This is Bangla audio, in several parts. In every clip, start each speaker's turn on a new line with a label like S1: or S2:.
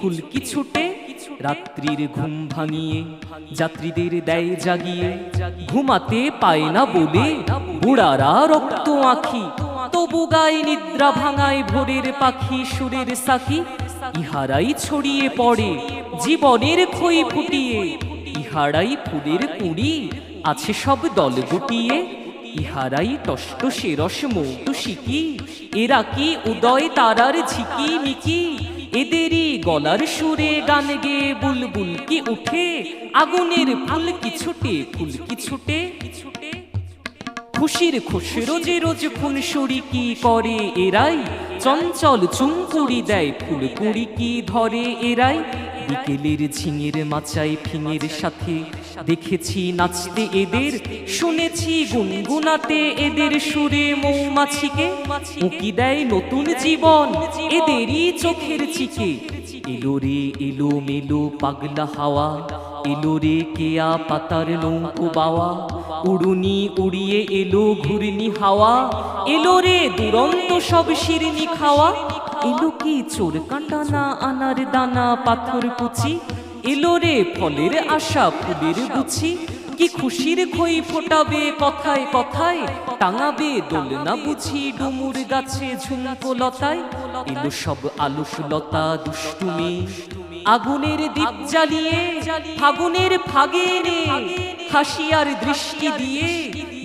S1: ফুলকি ছুটে রাত্রির ঘুম ভাঙিয়ে যাত্রীদের দেয় জাগিয়ে ঘুমাতে পায় না বলে বুড়ারা রক্ত আঁখি তবু গায়ে নিদ্রা ভাঙায় ভোরের পাখি সুরের সাখী ইহারাই ছড়িয়ে পড়ে জীবনের খই ফুটিয়ে ইহারাই ফুলের কুড়ি আছে সব দল গুটিয়ে ইহারাই টষ্টসে রস মৌটুসিকি এরা কি উদয় তারার ঝিকি মিকি এদেরই গলার সুরে গান গেয়ে বুলবুল কি উঠে আগুনের ফুলকি ছুটে ফুলকি ছুটে খুশির খুশ রোজে রোজ খুনসুরি কি করে এরাই চঞ্চল চুমকুড়ি দেয় ফুলকুড়ি কি ধরে এরাই বিকেলের ঝিঙের মাচায় ফিঙের সাথে দেখেছি নাচতে এদের শুনেছি গুনগুনাতে এদের সুরে মৌমাছিকে উকি দেয় নতুন জীবন এদেরই চোখের চিকে এলো রে এলো মেলো পাগলা হাওয়া এলো রে কেয়া পাতার নৌকো বাওয়া উড়ুনি উড়িয়ে এলো ঘূর্ণি হাওয়া এলো রে দুরন্ত সব শিরনি খাওয়া এলো কি চোর কাঁটা না আনার দানা পাথর কুচি এলো রে ফলের আশা ফুলের গুছি কি খুশির খই ফোটাবে কথায় কথায় টাঙাবে দোলনা বুঝি ডুমুর গাছে ঝুমকো লতায় এলো সব আলস লতা দুষ্টুমি আগুনের দীপ জ্বালিয়ে ফাগুনের ফাগে রে হাসিয়ার দৃষ্টি দিয়ে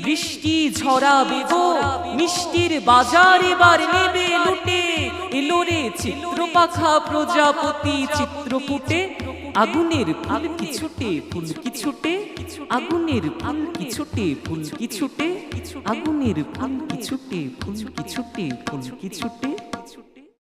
S1: বৃষ্টি ঝরাবে গো মিষ্টির বাজার এবার নেবে লুটে এলো রে চিত্রপাখা প্রজাপতি চিত্রকূটে আগুনের ফুলকি ছুটে ফুলকি ছুটে আগুনের ফুলকি ছুটে ফুলকি ছুটে আগুনের ফুলকি ছুটে ফুলকি ছুটে ফুলকি ছুটে